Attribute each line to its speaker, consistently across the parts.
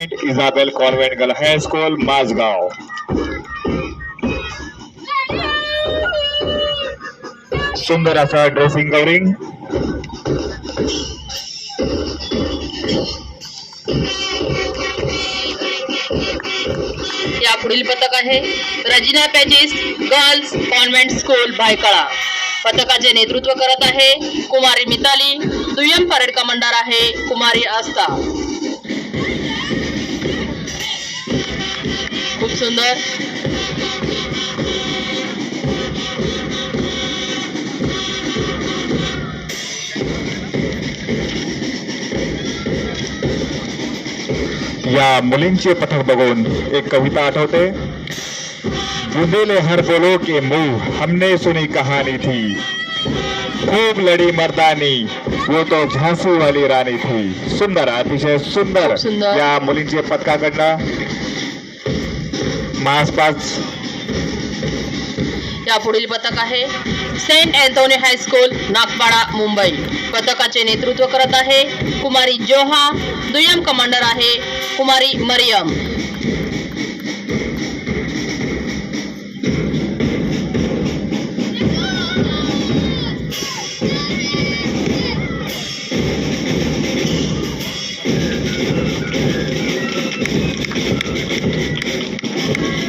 Speaker 1: Isabel convent girl high school Mazgaon. सुंदर असा dressing covering.
Speaker 2: या पुढील पथक आहे Regina Pacis girls convent school Byculla. पथकाचे नेतृत्व करत आहे कुमारी मिताली. दुय्यम परेड कमांडर आहे कुमारी आस्था. खूप सुंदर.
Speaker 1: या मुलींचे पथक बघून एक कविता आठवते. बुंदेले हर बोलो के मुंह हमने सुनी कहानी थी, खूब लड़ी मर्दानी वो तो झांसी वाली राणी थी. सुंदर, अतिशय सुंदर.
Speaker 2: सुंदर.
Speaker 1: या मुलींचे पथकाकडनं मासपास.
Speaker 2: या पुढील पथक आहे Saint Anthony high school Nagpada Mumbai. पथकाचे नेतृत्व करत आहे कुमारी जोहा. दुय्यम कमांडर आहे कुमारी मरियम.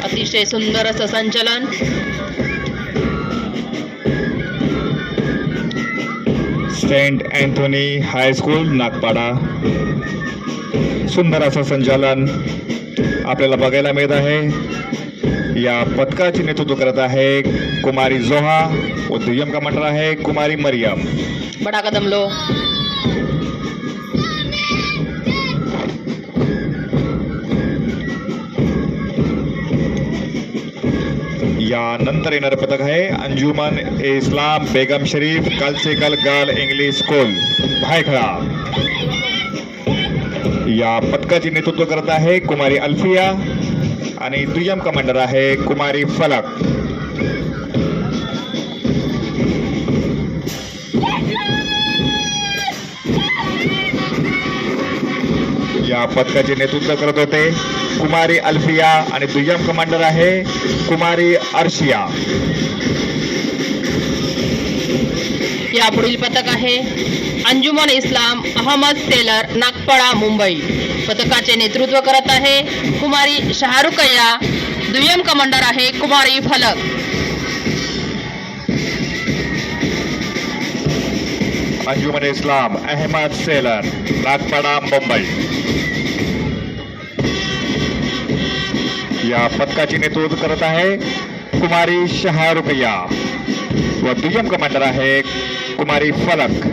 Speaker 2: अतिशय सुंदर असं संचलन.
Speaker 1: Saint Anthony high school Nagpada. सुंदर असं संचालन आपल्याला बघायला मिळत आहे. या पथकाचे नेतृत्व करत आहे कुमारी जोहा व दुय्यम कमांडर आहे कुमारी मरियम.
Speaker 2: बडा कदम लो.
Speaker 1: यानंतर येणारं पथक आहे अंजुमन इस्लाम बेगम शरीफ कल से कल गर्ल इंग्लिश स्कूल भायखळा. या पथकाचे नेतृत्व करत आहे कुमारी अल्फिया आणि दुय्यम कमांडर आहे कुमारी फलक. या पथकाचे नेतृत्व करत होते कुमारी अल्फिया आणि दुय्यम कमांडर आहे कुमारी अर्शिया.
Speaker 2: या पुढील पथक आहे अंजुमन इस्लाम अहमद टेलर नागपाडा मुंबई. पथकाचे नेतृत्व करत आहे कुमारी शाहरुखया. दुय्यम कमांडर आहे कुमारी फलक.
Speaker 1: अंजुमन इस्लाम अहमद सेलर नागपाडा मुंबई. या पथकाचे नेतृत्व करत आहे कुमारी शाहरुखया व दुय्यम कमांडर आहे कुमारी फलक.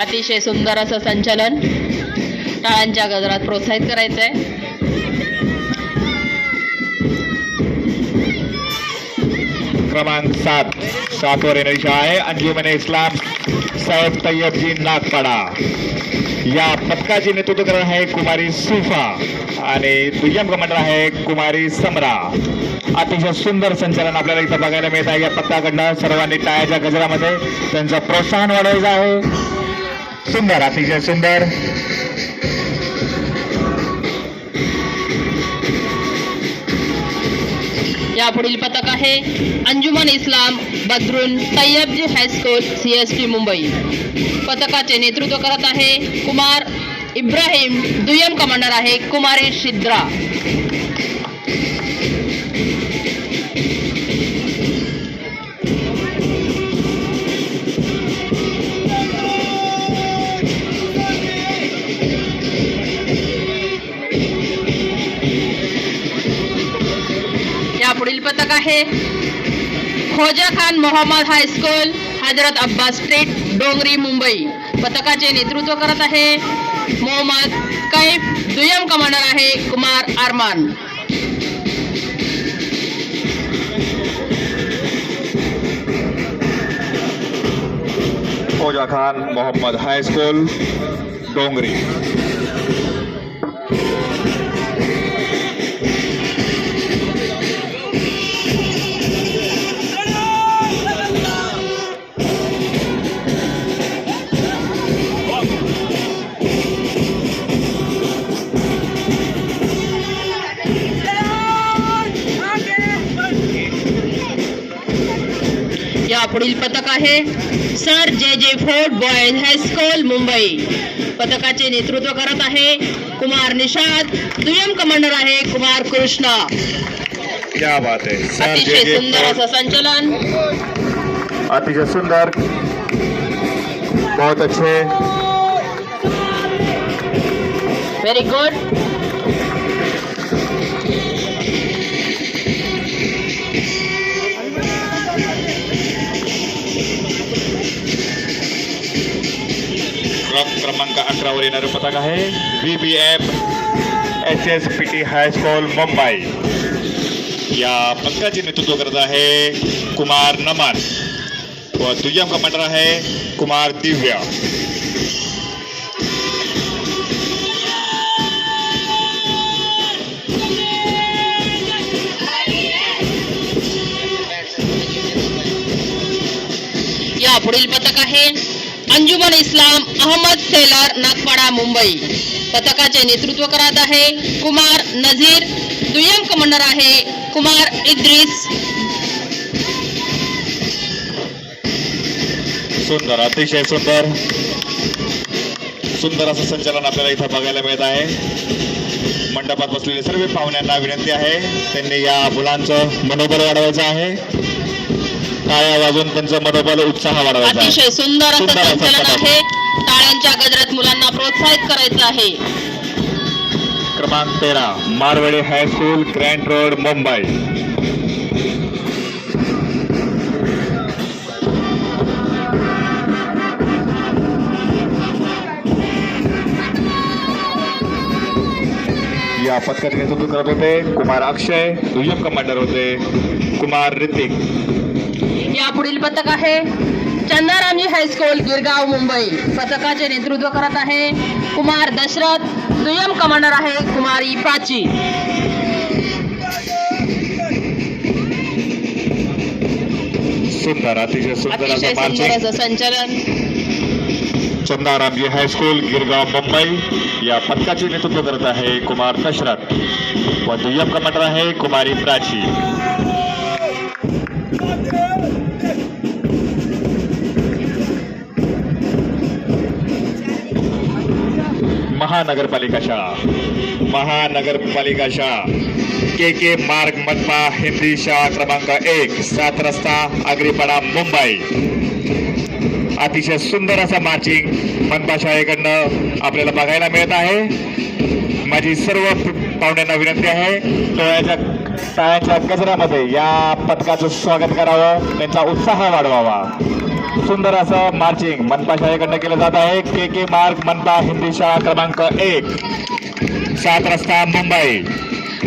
Speaker 2: अतिशय सुंदर असं संचलन. टाळ्यांच्या गजरात प्रोत्साहित करायचंय.
Speaker 1: क्रमांक 7 वर येणारी शाळा आहे अंजुमन इस्लाम सैयद तय्यबजी नागपाडा. या पथकाचे नेतृत्व करत आहे कुमारी सुफा आणि दुय्यम कमांडर आहे कुमारी समरा. अतिशय सुंदर संचालन आपल्याला इथं बघायला मिळत आहे. या पथकाकडनं सर्वांनी टाळ्याच्या गजरामध्ये त्यांचं प्रोत्साहन वाढवायचं आहे. सुंदर, अतिशय सुंदर.
Speaker 2: या पुढील पथक आहे अंजुमन इस्लाम बद्रुन तय्यबजी हायस्कूल CST मुंबई. पथकाचे नेतृत्व करत आहे कुमार इब्राहिम. दुय्यम कमांडर आहे कुमारी शिद्रा. या पुढील पथक आहे खोजा खान मोहम्मद हायस्कूल हजरत अब्बास स्ट्रीट डोंगरी मुंबई. पथकाचे नेतृत्व करत आहे मोहम्मद कैफ. दुय्यम कमांडर आहे कुमार अरमान.
Speaker 1: खोजा खान मोहम्मद हाई स्कूल डोंगरी.
Speaker 2: पुढील पथक आहे सर जे जे फोर्ट बॉयज हायस्कूल मुंबई. पथकाचे नेतृत्व करत आहे कुमार निषाद. दुय्यम कमांडर आहे कुमार कृष्णा.
Speaker 1: क्या बात है सर
Speaker 2: अतिशय
Speaker 1: जे
Speaker 2: सुंदर असं संचलन.
Speaker 1: अतिशय सुंदर, बहुत अच्छे.
Speaker 2: Very good.
Speaker 1: क्रमांक 11 वर येणारे पथक आहे BBF HSPT हायस्कूल मुंबई. या पथकाचे नेतृत्व करत आहे कुमार नमन व दुय्यम कमांडर आहे कुमार दिव्या.
Speaker 2: या पुढील पथक आहे अंजुमन इस्लाम अहमद सेलर नागपाडा मुंबई. पथकाचे नेतृत्व करत आहे कुमार नझीर. दुय्यम कमांडर आहे कुमार इद्रिस.
Speaker 1: सुंदर, अतिशय सुंदर, सुंदर असं संचालन आपल्याला इथं बघायला मिळत आहे. मंडपात बसलेले सर्व पाहुण्यांना विनंती आहे त्यांनी या मुलांचं मनोबल वाढवायचं आहे. टाळ्या वाजून त्यांचं मनोबल उत्साह वाढवायचा आहे.
Speaker 2: अतिशय सुंदर असं
Speaker 1: सुंदर असं
Speaker 2: संचलन
Speaker 1: पथक.
Speaker 2: आहे. टाळ्यांच्या गजरात मुलांना प्रोत्साहित करायचं आहे.
Speaker 1: क्रमांक 13 Marwari high school grand road Mumbai. या पथकाचे नेतृत्व करत होते कुमार अक्षय. दुय्यम कमांडर होते कुमार ऋतिक.
Speaker 2: या पुढील पथक आहे चंदारामी हायस्कूल गिरगाव मुंबई. पथकाचे नेतृत्व करत आहे कुमार दशरथ. दुय्यम कमांडर आहे कुमारी प्राची.
Speaker 1: सुंदर, अतिशय सुंदर
Speaker 2: अतिशय
Speaker 1: असं
Speaker 2: सुंदर
Speaker 1: मार्चिंग.
Speaker 2: असं संचलन.
Speaker 1: चंदारामजी हायस्कूल गिरगाव मुंबई. या पथकाचे नेतृत्व करत आहे कुमार दशरथ व दुय्यम कमांडर आहे कुमारी प्राची. महानगरपालिका शाळा के मार्ग मनपा हिंदी शाळा क्रमांक 1 7 रस्ता आगरीपाडा मुंबई. अतिशय सुंदर असा मार्चिंग मनपा शाळेकडनं आपल्याला बघायला मिळत आहे. माझी सर्व पाहुण्यांना विनंती आहे टाळ्याच्या गजरामध्ये या पथकाचं स्वागत करावं, त्यांचा उत्साह वाढवावा. सुंदर असं मार्चिंग मनपा शाळेकडनं केलं जात आहे. के मार्ग मनपा हिंदी शाळा क्रमांक 1 7 रस्ता मुंबई.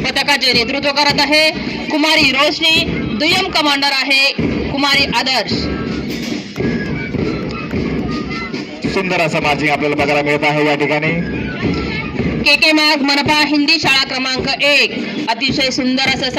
Speaker 2: पथकाचे नेतृत्व करत आहे कुमारी रोशनी. दुय्यम कमांडर आहे कुमारी आदर्श.
Speaker 1: सुंदर असं मार्चिंग आपल्याला बघायला मिळत आहे या ठिकाणी.
Speaker 2: के मार्ग मनपा हिंदी शाळा क्रमांक 1. अतिशय सुंदर असं